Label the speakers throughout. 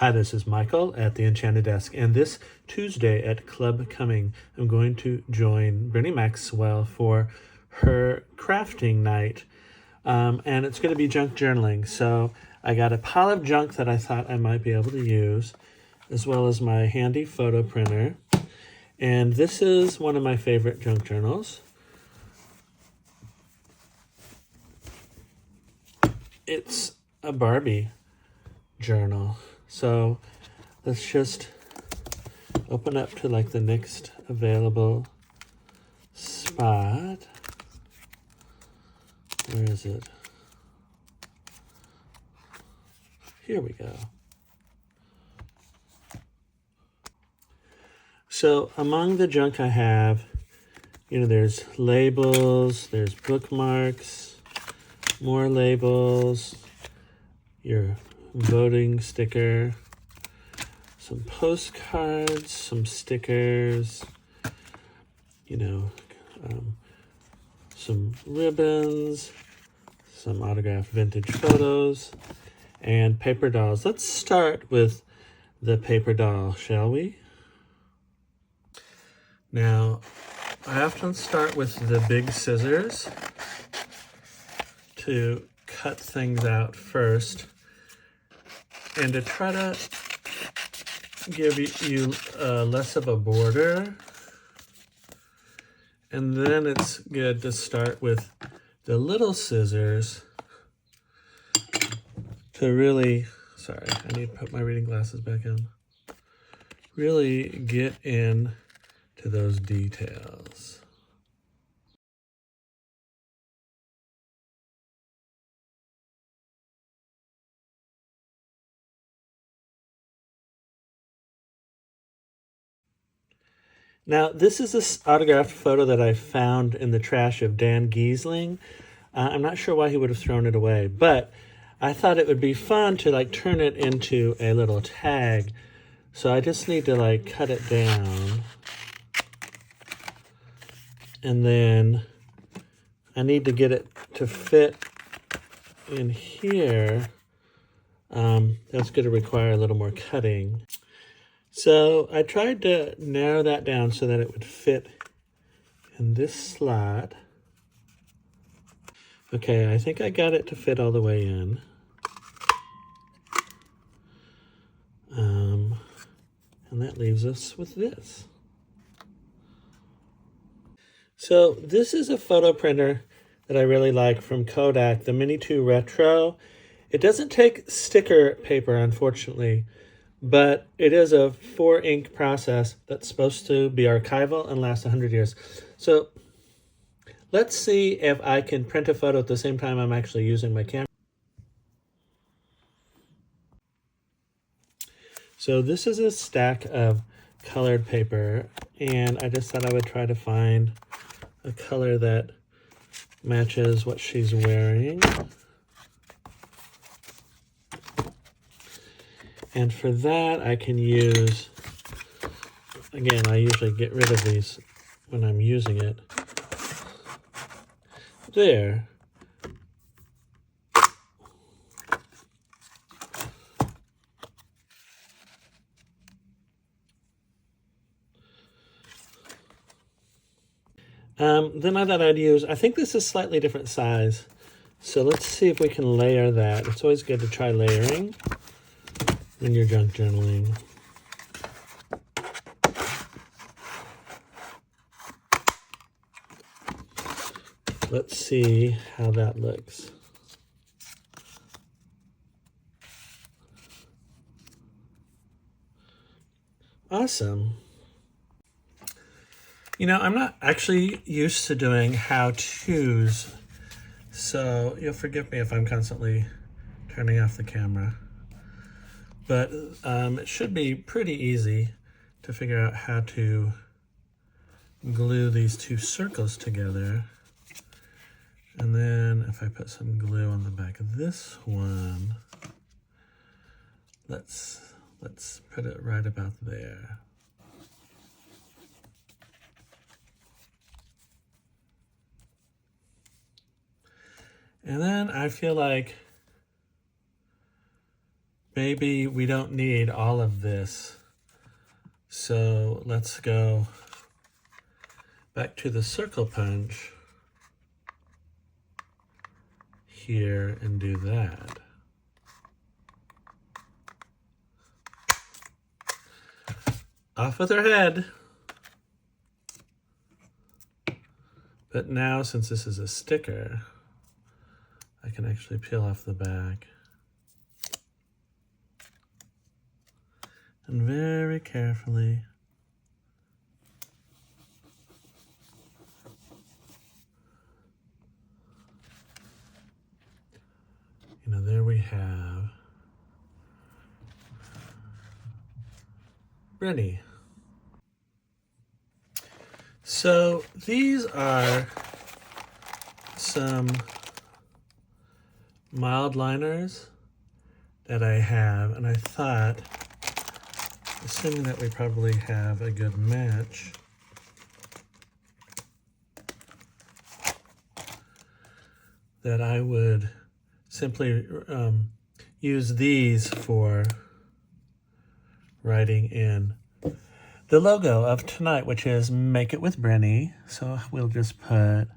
Speaker 1: Hi, this is Michael at the Enchanted Desk, and this Tuesday at Club Coming, I'm going to join Brittany Maxwell for her crafting night, and it's going to be junk journaling. So I got a pile of junk that I thought I might be able to use, as well as my handy photo printer, and this is one of my favorite junk journals. It's a Barbie journal. So let's just open up to like the next available spot. Where is it? Here we go. So among the junk I have, there's labels, there's bookmarks, more labels, your voting sticker, some postcards, some stickers, some ribbons, some autographed vintage photos, and paper dolls. Let's start with the paper doll, shall we? Now, I often start with the big scissors to cut things out first, and to try to give you less of a border. And then it's good to start with the little scissors to really, sorry, I need to put my reading glasses back in, really get in to those details. Now, this is this autographed photo that I found in the trash of Dan Giesling. I'm not sure why he would have thrown it away, but I thought it would be fun to turn it into a little tag. So I just need to cut it down. And then I need to get it to fit in here. That's going to require a little more cutting. So I tried to narrow that down so that it would fit in this slot. Okay, I think I got it to fit all the way in. And that leaves us with this. So this is a photo printer that I really like from Kodak, the Mini 2 Retro. It doesn't take sticker paper, unfortunately, but it is a 4-ink process that's supposed to be archival and last 100 years. So let's see if I can print a photo at the same time I'm actually using my camera. So this is a stack of colored paper, and I just thought I would try to find a color that matches what she's wearing. And for that, I can use, again, I usually get rid of these when I'm using it. There. Then I thought I'd use, I think this is slightly different size. So let's see if we can layer that. It's always good to try layering when you're junk journaling. Let's see how that looks. Awesome. I'm not actually used to doing how-tos, so you'll forgive me if I'm constantly turning off the camera. But it should be pretty easy to figure out how to glue these two circles together. And then if I put some glue on the back of this one, let's put it right about there. And then I feel like maybe we don't need all of this. So let's go back to the circle punch here and do that. Off with her head. But now, since this is a sticker, I can actually peel off the back. And very carefully there we have Brenny. So these are some mild liners that I have, and I thought, assuming that we probably have a good match, that I would simply use these for writing in the logo of tonight, which is Make It With Brenny. So we'll just put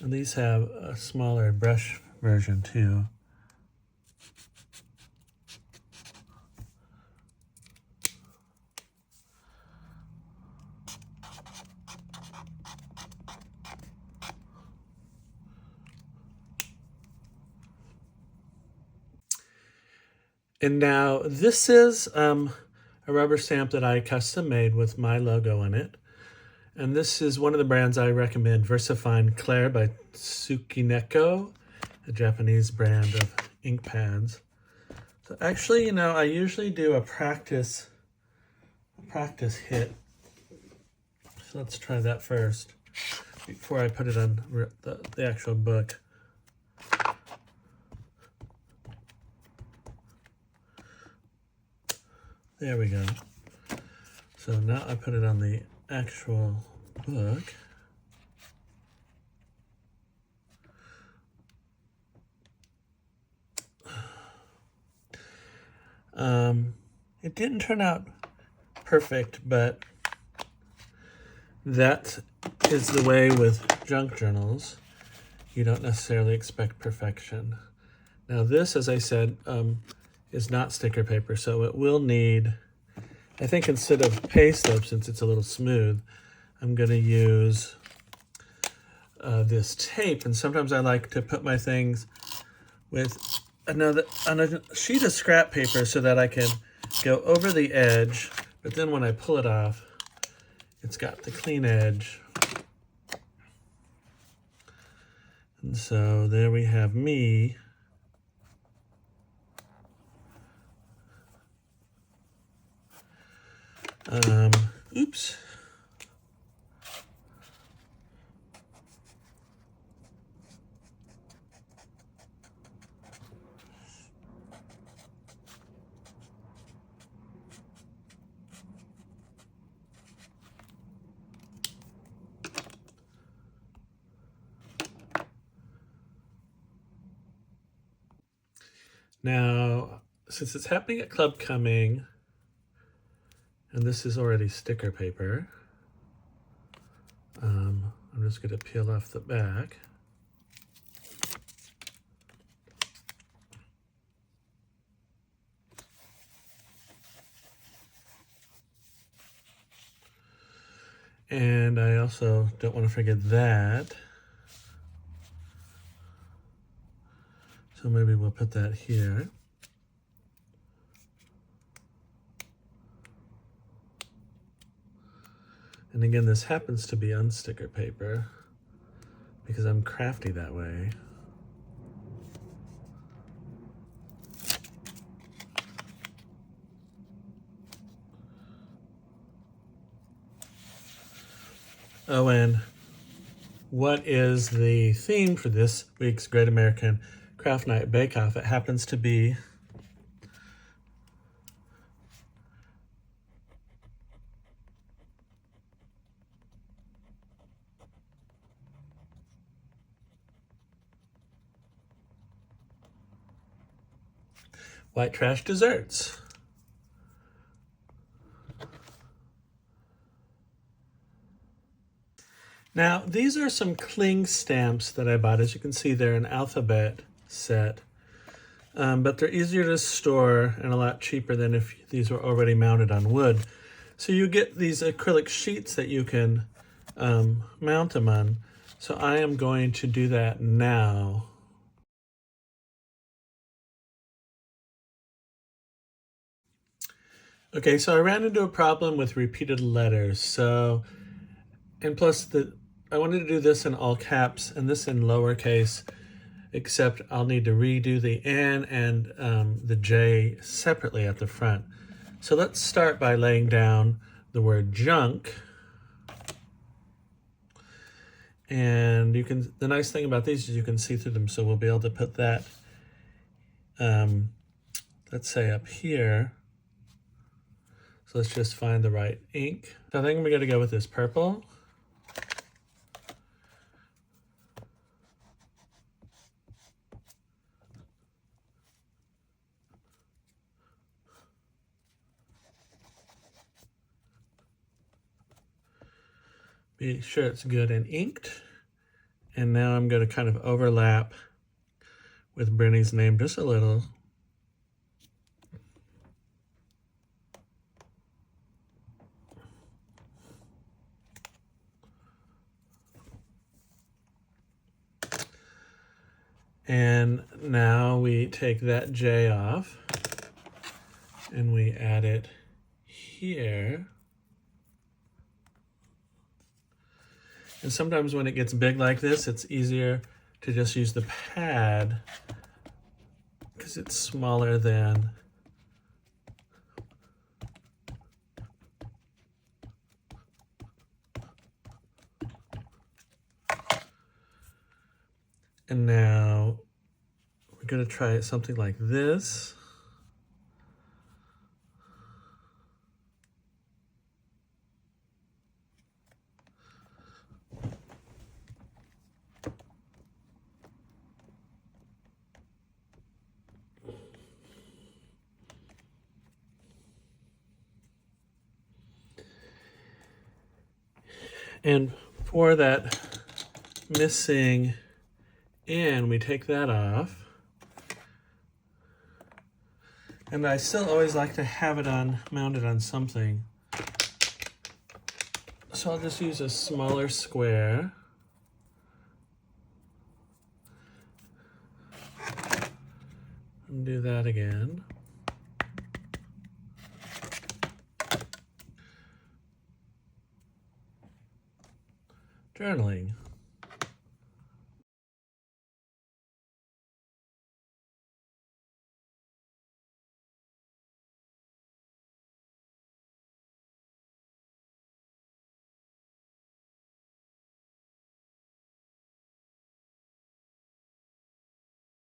Speaker 1: and these have a smaller brush version too. And now this is a rubber stamp that I custom made with my logo in it. And this is one of the brands I recommend, VersaFine Claire by Tsukineko, a Japanese brand of ink pads. So actually, I usually do a practice hit. So let's try that first before I put it on the actual book. There we go. So now I put it on the actual book. It didn't turn out perfect, but that is the way with junk journals. You don't necessarily expect perfection. Now this, as I said, is not sticker paper, so it will need, I think instead of paste up, since it's a little smooth, I'm going to use this tape. And sometimes I like to put my things with on a sheet of scrap paper so that I can go over the edge, but then when I pull it off, it's got the clean edge. And so there we have me. Oops. Now, since it's happening at Club Coming, and this is already sticker paper, I'm just going to peel off the back. And I also don't want to forget that. So maybe we'll put that here. And again, this happens to be on sticker paper because I'm crafty that way. Oh, and what is the theme for this week's Great American Craft craft night bake-off. It happens to be white trash desserts. Now, these are some cling stamps that I bought. As you can see, they're an alphabet set, but they're easier to store and a lot cheaper than if these were already mounted on wood. So you get these acrylic sheets that you can mount them on. So I am going to do that now. Okay, so I ran into a problem with repeated letters. And plus I wanted to do this in all caps and this in lowercase, except I'll need to redo the N and the J separately at the front. So let's start by laying down the word junk. And the nice thing about these is you can see through them, so we'll be able to put that, let's say up here. So let's just find the right ink. So I think we're gonna go with this purple. Be sure it's good and inked. And now I'm going to kind of overlap with Brenny's name just a little. And now we take that J off and we add it here. And sometimes when it gets big like this, it's easier to just use the pad because it's smaller than and now we're going to try something like this. And for that missing N, we take that off. And I still always like to have it mounted on something. So I'll just use a smaller square. And do that again. Journaling.